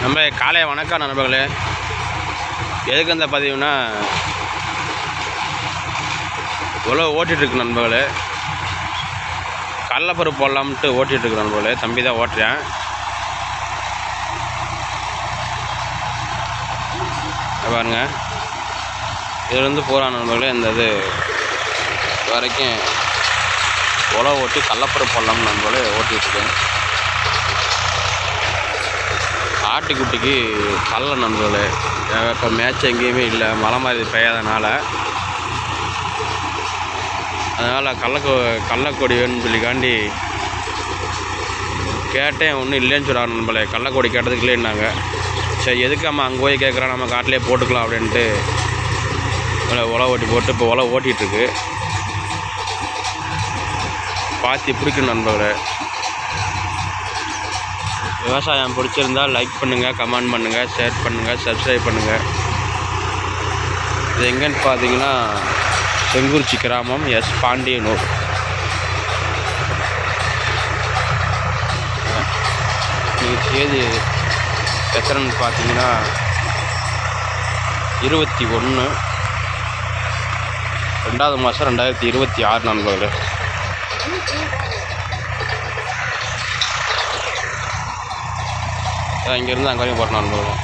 நம்ம காலை வணக்கம் நண்பர்களே. எதுக்கு அந்த பதிவுனா, இவ்வளோ ஓட்டிகிட்ருக்கு நண்பர்களே. கடலப்பருப்பு போடலாம்ட்டு ஓட்டிகிட்ருக்கு நண்பர்களே. தம்பி தான் ஓட்டுறேன். பாருங்க, இதுலேருந்து போகிறான் நண்பர்களே. இந்த இது வரைக்கும் உழவு ஓட்டி கடலப்பருப்பு போடலாம்னு நண்பர்களே ஓட்டிகிட்ருக்கேன். ஆட்டுக்குட்டிக்கு கடல நண்பர்களே. இப்போ மேட்ச் எங்கேயுமே இல்லை, மழை மாதிரி பெய்யாதனால. அதனால் கடலக்கொடி வேணும்னு சொல்லிக்காண்டி கேட்டேன். ஒன்றும் இல்லைன்னு சொல்கிறாங்க நண்பர்களே. கடலக்கொடி கேட்டதுக்கு இல்லைன்னாங்க. சரி, எதுக்கு நம்ம அங்கே போய் கேட்குறோம், நம்ம காட்டிலே போட்டுக்கலாம் அப்படின்ட்டு உழவு ஓட்டி போட்டு இப்போ உழவு ஓட்டிகிட்ருக்கு. பாத்தி பிடிக்கணும் நண்பர்களே. விவசாயம் பிடிச்சிருந்தால் லைக் பண்ணுங்கள், கமெண்ட் பண்ணுங்கள், ஷேர் பண்ணுங்கள், சப்ஸ்கிரைப் பண்ணுங்கள். இது எங்கேன்னு பார்த்தீங்கன்னா செங்குறிச்சி கிராமம், எஸ் பாண்டியனூர். நீங்கள் தேதி எத்தனைன்னு பார்த்தீங்கன்னா 21 2வது மாதம் 2026 நண்பர்களே. இங்கேருந்து அங்கே வரையும் போட்டோம் நண்பர்களும்.